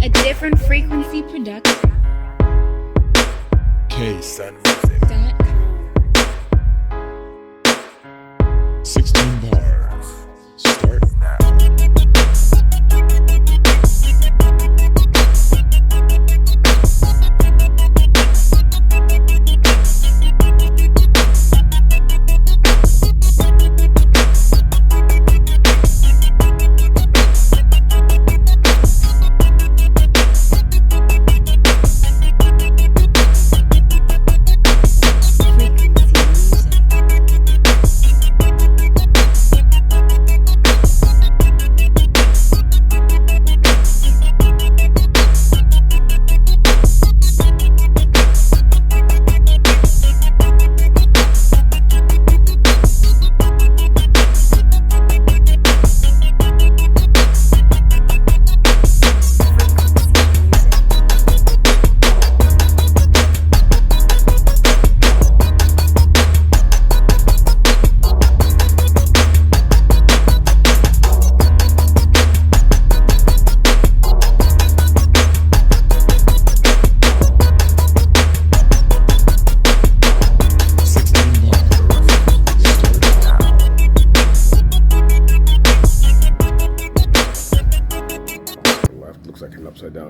A different frequency production. K-Sun.com. 16 bars. Start now.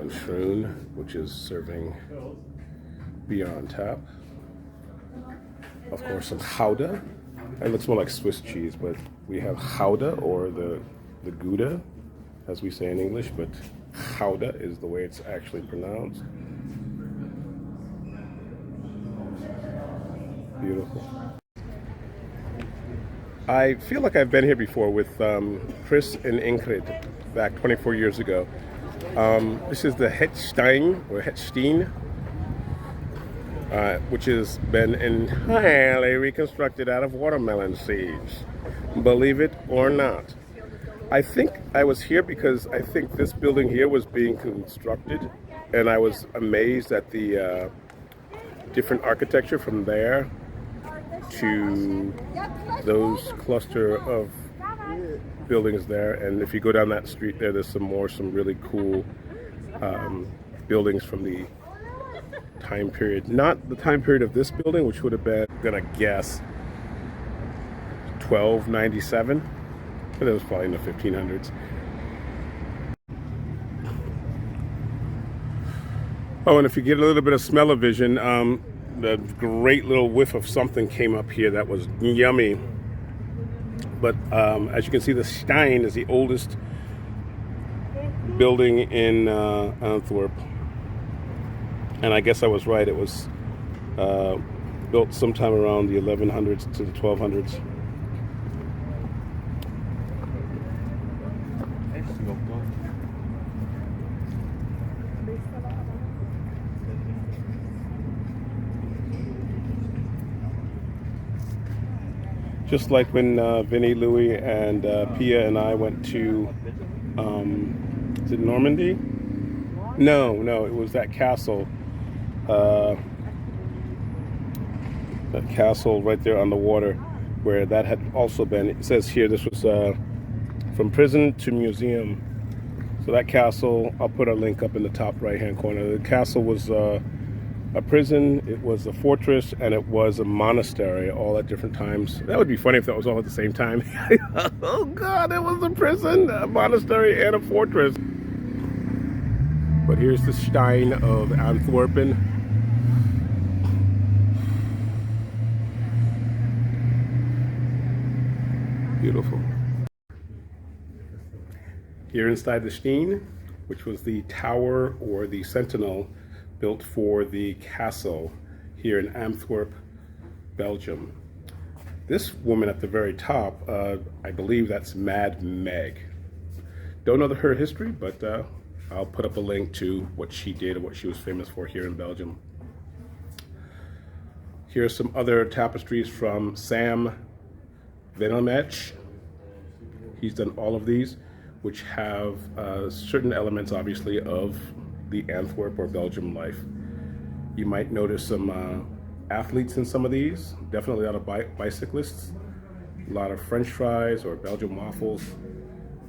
Stroom, which is serving beer on tap. Of course, some Gouda. It looks more like Swiss cheese, but we have Gouda, or the Gouda, as we say in English, but Gouda is the way it's actually pronounced. Beautiful. I feel like I've been here before with Kris and Ingrid back 24 years ago. This is the Steen, which has been entirely reconstructed out of watermelon seeds, believe it or not. I think I was here because I think this building here was being constructed, and I was amazed at the different architecture from there to those cluster of buildings there. And if you go down that street there, there's some really cool buildings from the time period, not the time period of this building, which would have been, I'm gonna guess, 1297, but it was probably in the 1500s. Oh, and if you get a little bit of smell-o-vision, the great little whiff of something came up here that was yummy. But as you can see, the Steen is the oldest building in Antwerp. And I guess I was right. It was built sometime around the 1100s to the 1200s. Just like when Vinny, Louie, and Pia and I went to, is it Normandy? No, it was that castle. That castle right there on the water, where that had also been, it says here, this was from prison to museum. So that castle, I'll put a link up in the top right-hand corner. The castle was a prison, it was a fortress, and it was a monastery, all at different times. That would be funny if that was all at the same time. Oh God, it was a prison, a monastery, and a fortress. But here's the Steen of Antwerpen. Beautiful. Here inside the Steen, which was the tower or the sentinel built for the castle here in Antwerp, Belgium. This woman at the very top, I believe that's Mad Meg. Don't know her history, but I'll put up a link to what she did and what she was famous for here in Belgium. Here's some other tapestries from Sam Vanallemeersch. He's done all of these, which have certain elements, obviously, of the Antwerp or Belgium life. You might notice some athletes in some of these, definitely a lot of bicyclists, a lot of French fries or Belgian waffles,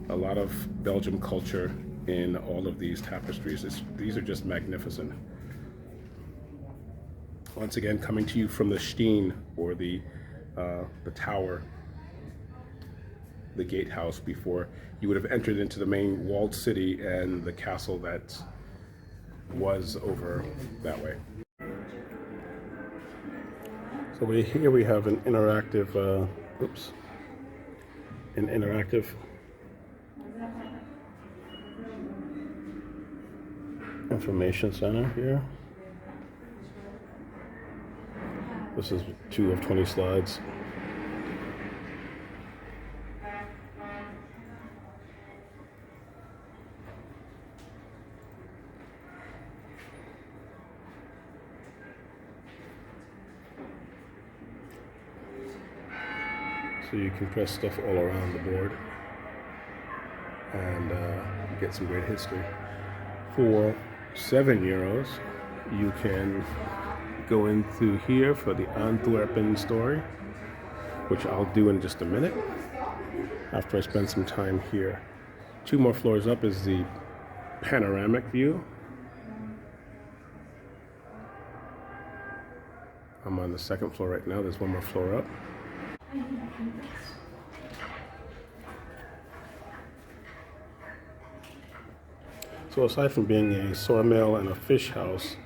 a lot of Belgium culture in all of these tapestries. These are just magnificent. Once again, coming to you from the Steen, or the tower, the gatehouse, before you would have entered into the main walled city and the castle that was over that way. So here we have an interactive, information center here. This is 2 of 20 slides. So you can press stuff all around the board and get some great history. For €7, you can go into here for the Antwerpen story, which I'll do in just a minute after I spend some time here. 2 more floors up is the panoramic view. I'm on the 2nd floor right now. There's 1 more floor up. So aside from being a sawmill and a fish house,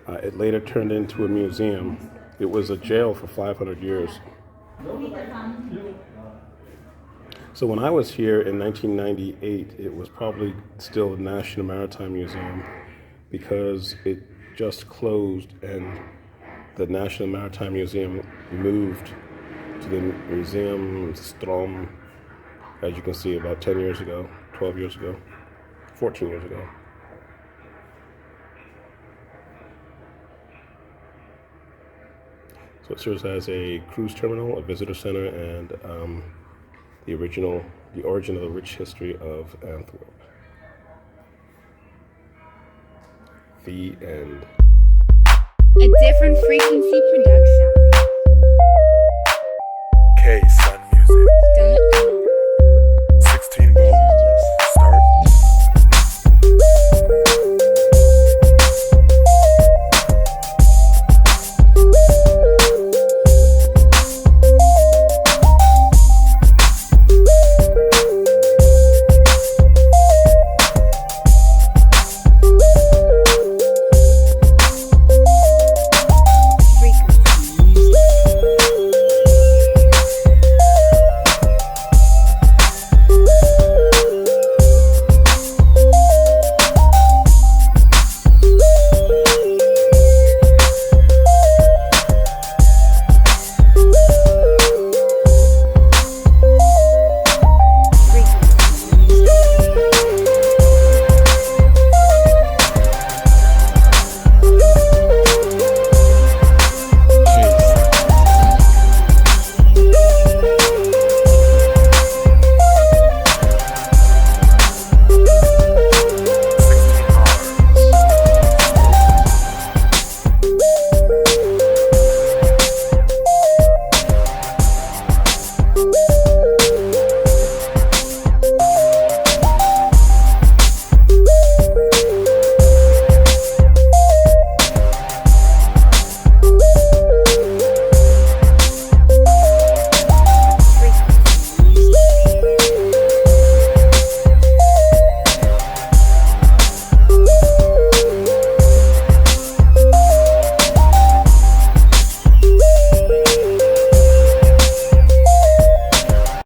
it later turned into a museum. It was a jail for 500 years. So when I was here in 1998, it was probably still the National Maritime Museum, because it just closed and the National Maritime Museum moved to the Museum Stroom, as you can see, about 10 years ago, 12 years ago, 14 years ago. So it serves as a cruise terminal, a visitor center, and the origin of the rich history of Antwerp. The end. A different frequency production.